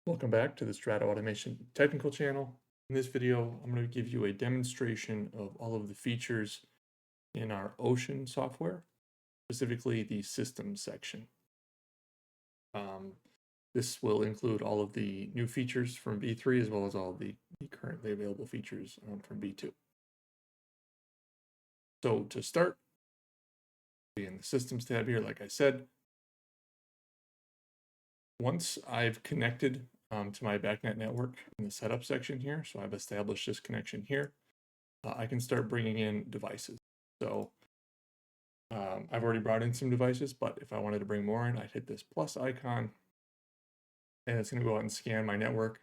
Welcome back to the Strata Automation technical channel. In this video, I'm going to give you a demonstration of all of the features in our Ocean software, specifically the systems section. Um, this will include all of the new features from V3 as well as all of the currently available features from V2. So to start, in the systems tab here, like I said, once I've connected to my BACnet network in the setup section here, so I've established this connection here, I can start bringing in devices. So I've already brought in some devices, but if I wanted to bring more in, I'd hit this plus icon, and it's going to go out and scan my network,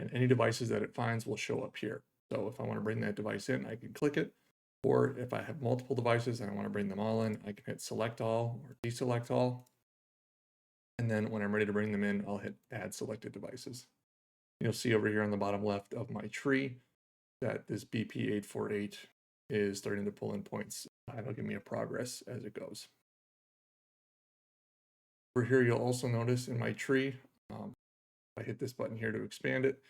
and any devices that it finds will show up here. So if I want to bring that device in, I can click it, or if I have multiple devices and I want to bring them all in, I can hit select all or deselect all. And then when I'm ready to bring them in, I'll hit add selected devices. You'll see over here on the bottom left of my tree that this BP848 is starting to pull in points. It'll give me a progress as it goes. Over here, you'll also notice in my tree, I hit this button here to expand it,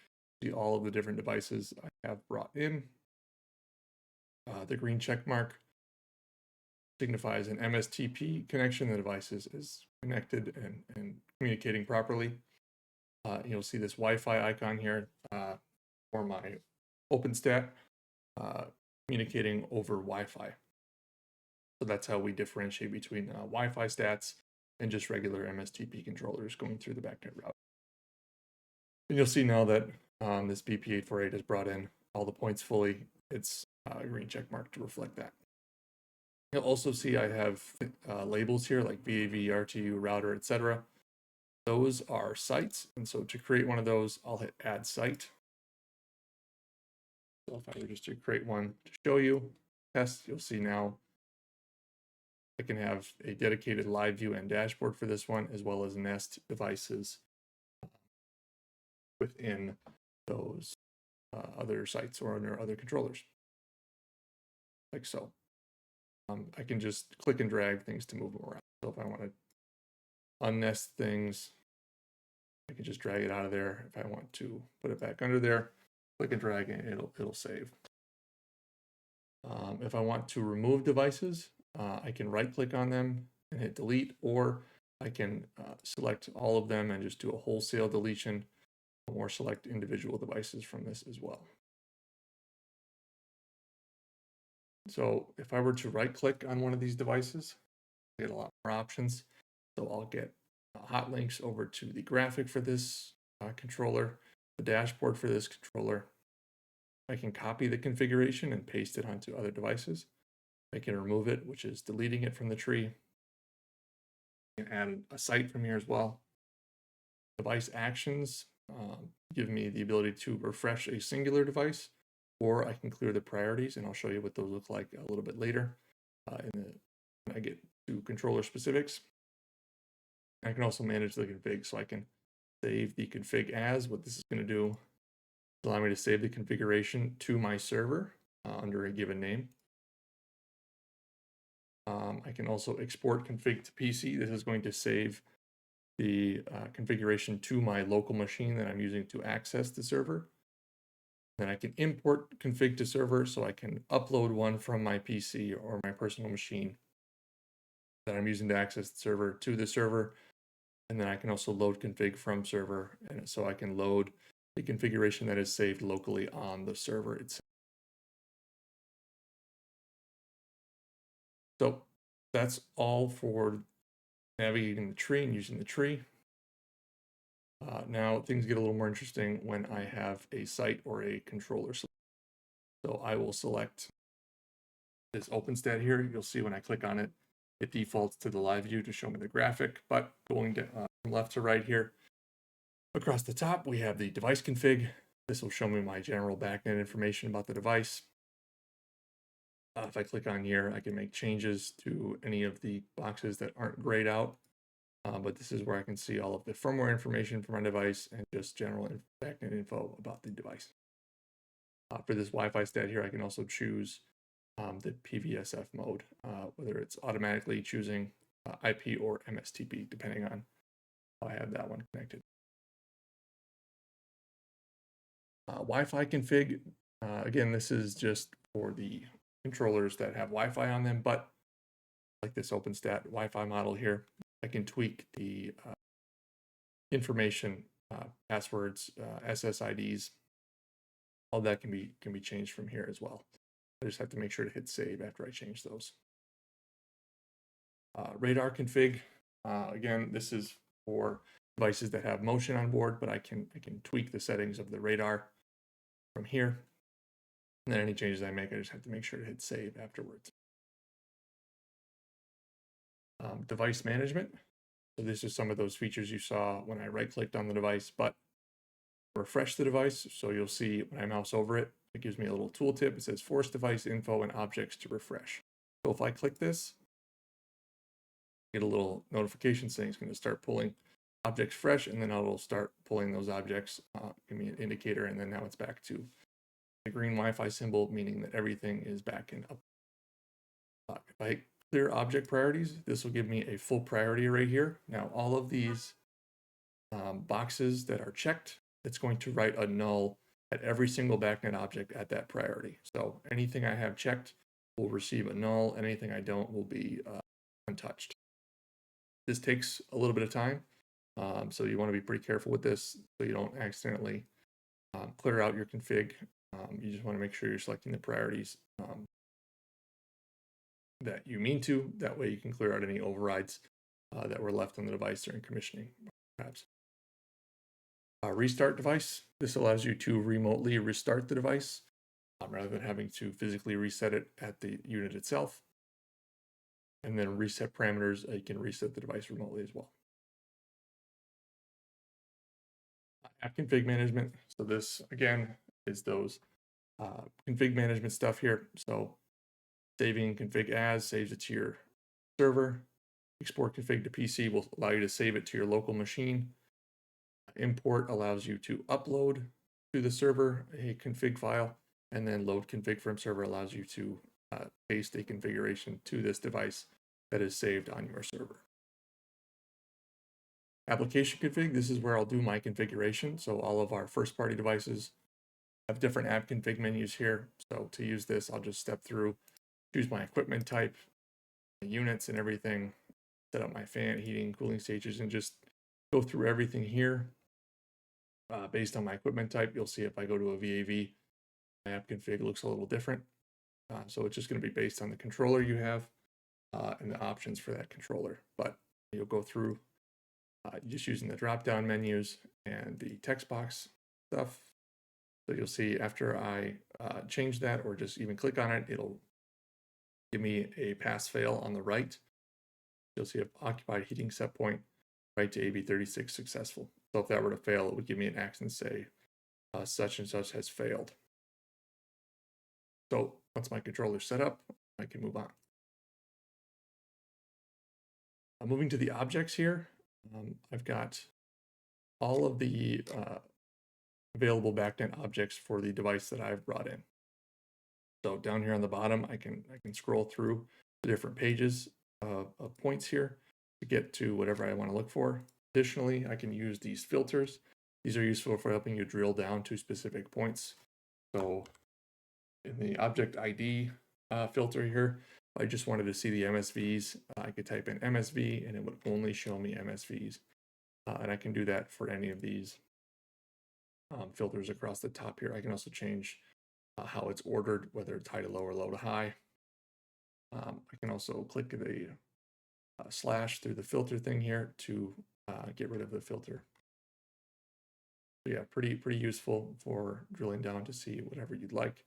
see all of the different devices I have brought in. The green check mark signifies an MSTP connection. The device is connected and communicating properly. You'll see this Wi-Fi icon here for my OpenStat communicating over Wi-Fi. So that's how we differentiate between Wi-Fi stats and just regular MSTP controllers going through the BACnet route. And you'll see now that this BP848 has brought in all the points fully. It's a green check mark to reflect that. You'll also see I have labels here like VAV, RTU, router, etc. Those are sites, and so to create one of those, I'll hit add site. So if I were just to create one to show you, test, you'll see now I can have a dedicated live view and dashboard for this one, as well as nest devices within those other sites or under other controllers, like so. I can just click and drag things to move them around. So if I want to unnest things, I can just drag it out of there. If I want to put it back under there, click and drag and it'll save. If I want to remove devices, I can right click on them and hit delete, or I can select all of them and just do a wholesale deletion, or select individual devices from this as well. So if I were to right click on one of these devices, I get a lot more options. So I'll get hot links over to the graphic for this controller, the dashboard for this controller. I can copy the configuration and paste it onto other devices. I can remove it, which is deleting it from the tree. I can add a site from here as well. Device actions give me the ability to refresh a singular device, or I can clear the priorities, and I'll show you what those look like a little bit later when I get to controller specifics. I can also manage the config, so I can save the config as. What this is going to do is allow me to save the configuration to my server under a given name. I can also export config to PC. This is going to save the configuration to my local machine that I'm using to access the server. Then I can import config to server, so I can upload one from my PC or my personal machine that I'm using to access the server to the server. And then I can also load config from server, and so I can load the configuration that is saved locally on the server itself. So that's all for navigating the tree and using the tree. Now things get a little more interesting when I have a site or a controller. So I will select this OpenStat here. You'll see when I click on it, it defaults to the live view to show me the graphic, but going from left to right here, across the top, we have the device config. This will show me my general BACnet information about the device. If I click on here, I can make changes to any of the boxes that aren't grayed out. But this is where I can see all of the firmware information for my device and just general BACnet info about the device. For this Wi-Fi stat here, I can also choose the PVSF mode, whether it's automatically choosing IP or MSTP, depending on how I have that one connected. Wi-Fi config. Again, this is just for the controllers that have Wi-Fi on them, but like this OpenStat Wi-Fi model here, I can tweak the information, passwords, SSIDs. All that can be changed from here as well. I just have to make sure to hit save after I change those. Radar config. Again, this is for devices that have motion on board, but I can tweak the settings of the radar from here. And then any changes I make, I just have to make sure to hit save afterwards. Device management. So this is some of those features you saw when I right-clicked on the device, but refresh the device. So you'll see when I mouse over it, it gives me a little tooltip. It says force device info and objects to refresh. So if I click this, I get a little notification saying it's going to start pulling objects fresh, and then it'll start pulling those objects, give me an indicator, and then now it's back to the green Wi-Fi symbol, meaning that everything is back in up. If I clear object priorities, this will give me a full priority array here. Now all of these boxes that are checked, it's going to write a null at every single backnet object at that priority. So anything I have checked will receive a null, anything I don't will be untouched. This takes a little bit of time, so you want to be pretty careful with this so you don't accidentally clear out your config. You just want to make sure you're selecting the priorities that you mean to. That way you can clear out any overrides that were left on the device during commissioning, perhaps. Restart device. This allows you to remotely restart the device rather than having to physically reset it at the unit itself. And then reset parameters, you can reset the device remotely as well. App config management. So this, again, is those config management stuff here. So saving config as saves it to your server. Export config to PC will allow you to save it to your local machine. Import allows you to upload to the server a config file, and then load config from server allows you to paste a configuration to this device that is saved on your server. Application config, this is where I'll do my configuration. So all of our first party devices have different app config menus here. So to use this, I'll just step through, choose my equipment type, the units and everything, set up my fan, heating, cooling stages, and just go through everything here. Based on my equipment type, you'll see if I go to a VAV, my app config looks a little different. So it's just going to be based on the controller you have and the options for that controller. But you'll go through just using the drop-down menus and the text box stuff. So you'll see after I change that or just even click on it, it'll give me a pass-fail on the right. You'll see an occupied heating set point, right to AB36 successful. So if that were to fail, it would give me an X and say such and such has failed. So once my controller is set up, I can move on. Moving to the objects here, I've got all of the available backnet objects for the device that I've brought in. So down here on the bottom, I can scroll through the different pages of points here to get to whatever I want to look for. Additionally, I can use these filters. These are useful for helping you drill down to specific points. So in the object ID filter here, if I just wanted to see the MSVs, I could type in MSV and it would only show me MSVs. And I can do that for any of these filters across the top here. I can also change how it's ordered, whether it's high to low or low to high. I can also click the slash through the filter thing here to get rid of the filter. So yeah, pretty useful for drilling down to see whatever you'd like.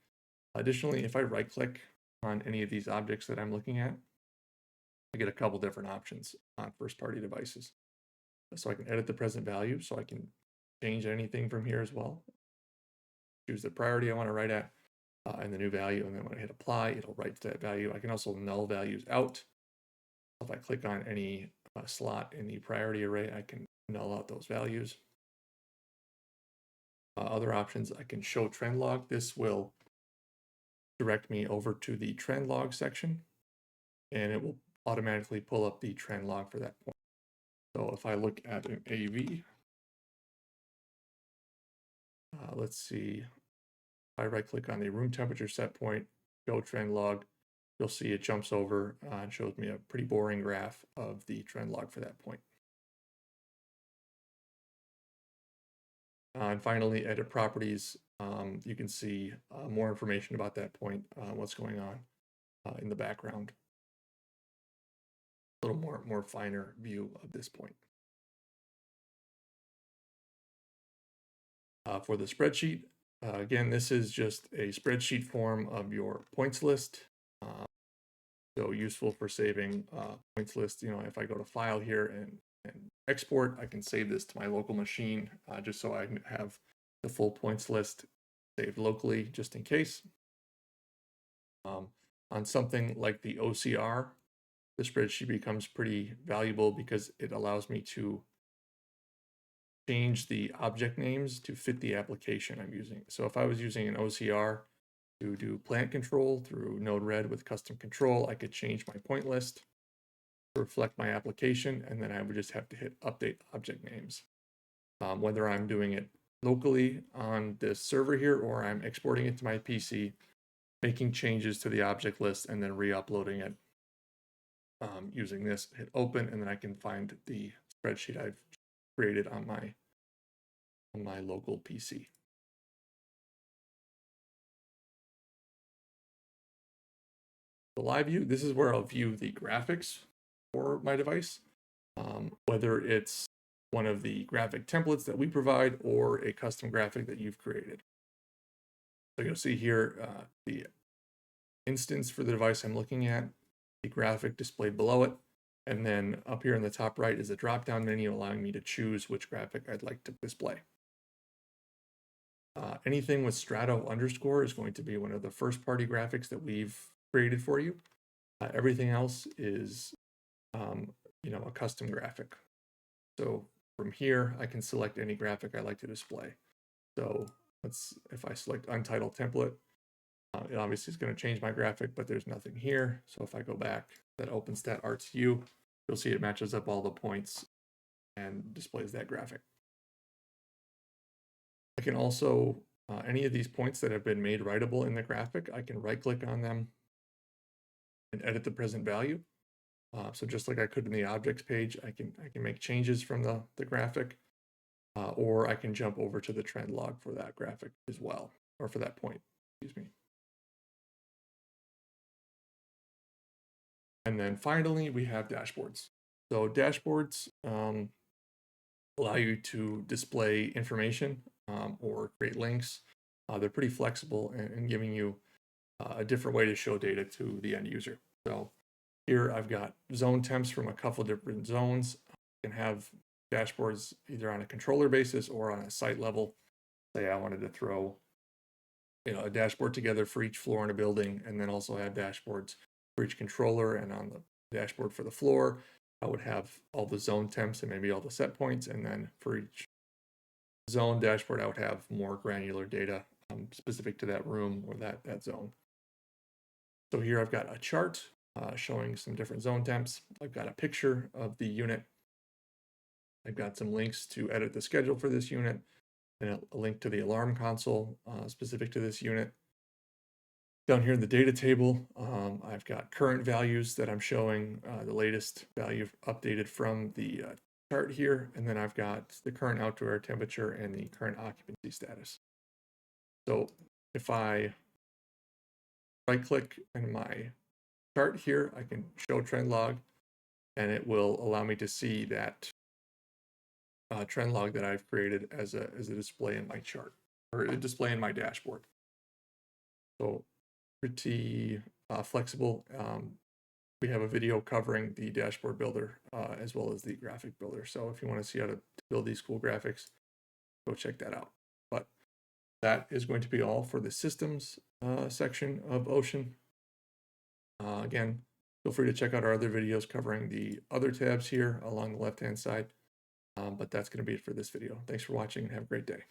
Additionally, if I right click on any of these objects that I'm looking at, I get a couple different options on first party devices. So I can edit the present value, so I can change anything from here as well. Choose the priority I want to write at and the new value, and then when I hit apply, it'll write to that value. I can also null values out. If I click on any slot in the priority array, I can null out those values. Other options, I can show trend log. This will direct me over to the trend log section, and it will automatically pull up the trend log for that point. So if I look at an AV, let's see, I right click on the room temperature set point, show trend log, you'll see it jumps over and shows me a pretty boring graph of the trend log for that point. And finally, edit properties. You can see more information about that point, what's going on in the background. A little more finer view of this point. For the spreadsheet, again, this is just a spreadsheet form of your points list. So useful for saving points list. You know, if I go to file here and export, I can save this to my local machine just so I can have the full points list saved locally just in case. On something like the OCR, the spreadsheet becomes pretty valuable because it allows me to change the object names to fit the application I'm using. So if I was using an OCR to do plant control through Node-RED with custom control, I could change my point list to reflect my application, and then I would just have to hit update object names. Whether I'm doing it locally on this server here or I'm exporting it to my PC, making changes to the object list and then re-uploading it using this, hit open, and then I can find the spreadsheet I've created on my local PC. The live view, this is where I'll view the graphics for my device, whether it's one of the graphic templates that we provide or a custom graphic that you've created. So you'll see here the instance for the device I'm looking at, the graphic displayed below it, and then up here in the top right is a drop-down menu allowing me to choose which graphic I'd like to display. Anything with Strato underscore is going to be one of the first-party graphics that we've created for you. Everything else is, you know, a custom graphic. So from here, I can select any graphic I like to display. So if I select untitled template, it obviously is going to change my graphic, but there's nothing here. So if I go back, that OpenStat Arts view, you'll see it matches up all the points and displays that graphic. I can also, any of these points that have been made writable in the graphic, I can right click on them and edit the present value. So just like I could in the objects page, I can make changes from the graphic, or I can jump over to the trend log for that graphic as well, or for that point, excuse me. And then finally, we have dashboards. So dashboards allow you to display information or create links. They're pretty flexible and giving you a different way to show data to the end user. So here I've got zone temps from a couple different zones. I can have dashboards either on a controller basis or on a site level. Say I wanted to throw, you know, a dashboard together for each floor in a building, and then also have dashboards for each controller, and on the dashboard for the floor, I would have all the zone temps and maybe all the set points, and then for each zone dashboard, I would have more granular data specific to that room or that zone. So here I've got a chart showing some different zone temps. I've got a picture of the unit. I've got some links to edit the schedule for this unit, and a link to the alarm console specific to this unit. Down here in the data table, I've got current values that I'm showing, the latest value updated from the chart here, and then I've got the current outdoor air temperature and the current occupancy status. So if I right click in my chart here, I can show trend log, and it will allow me to see that trend log that I've created as a display in my chart, or a display in my dashboard. So pretty flexible. We have a video covering the dashboard builder as well as the graphic builder. So if you want to see how to build these cool graphics, go check that out. But that is going to be all for the systems section of Ocean. Again, feel free to check out our other videos covering the other tabs here along the left-hand side. But that's going to be it for this video. Thanks for watching and have a great day.